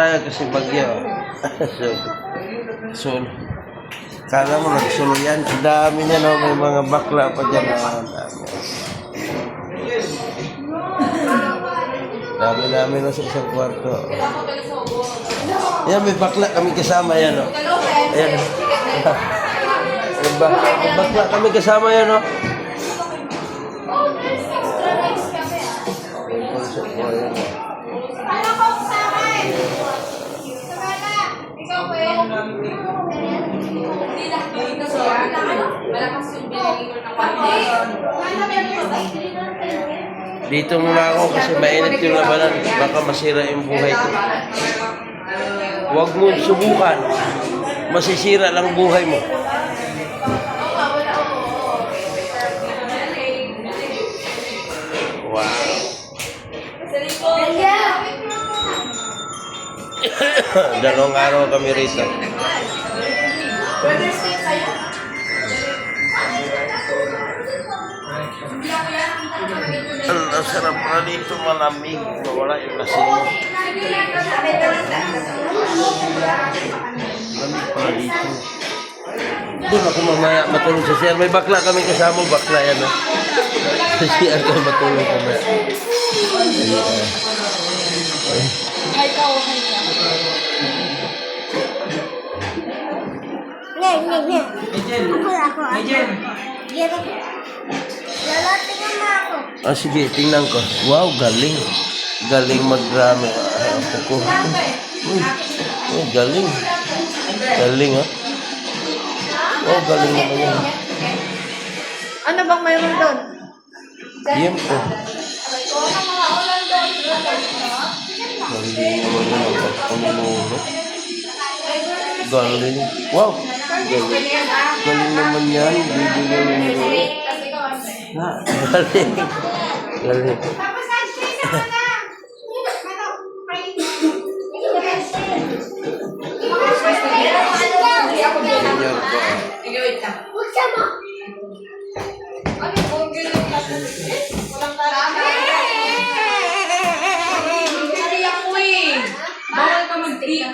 Tayo kasi bagyo. so, kala mo nagsulo yan. Ang dami niya, no? May mga bakla pa dyan. Dami namin na sa isang kwarto. Yan, may bakla kami kasama yan, no? Ayan. May bakla kami kasama yan, no? Dito muna ako kasi mainit yung labanan. Baka masira yung buhay ko. Huwag mo subukan. Masisira lang buhay mo. Wow. Dalawang araw kami rito. Ang sarap na dito, malamig. Wala yung kasino. Malamig pala dito. Doon ako mamaya matulog sa CR. May bakla kami kasama. Bakla yan. Sa CR ko matulog mamaya. Hi ka o hi ka. Sige, tingnan ko. Wow, galing. Galing mag-drama. Galing. Galing, ha? Wow, galing naman yan. Ano bang mayroon doon? Diyan po. Galing naman yan. Panginono. Galing. Wow. Galing. Galing naman yan. Galing. Galing. Bawal ka mag-tiyak.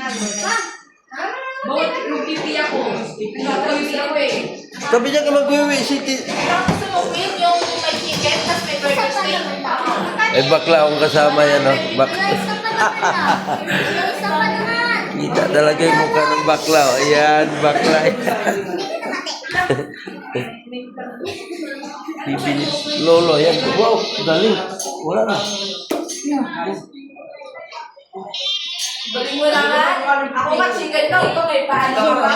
Bawal mag-tiyak ako. Nag-tiyak ako eh. Sabi niya ka mag-uwi, City. Tapos sumupin yung may chicken, tapos may burger steak. Eh, bakla akong kasama yan, no? Kita talaga yung mukha ng bakla. Ayan, bakla. Bibili. Lolo, yan. Wow, galing. Wala na. Galing mo lang. Ako ka chicken daw. Ito may paano.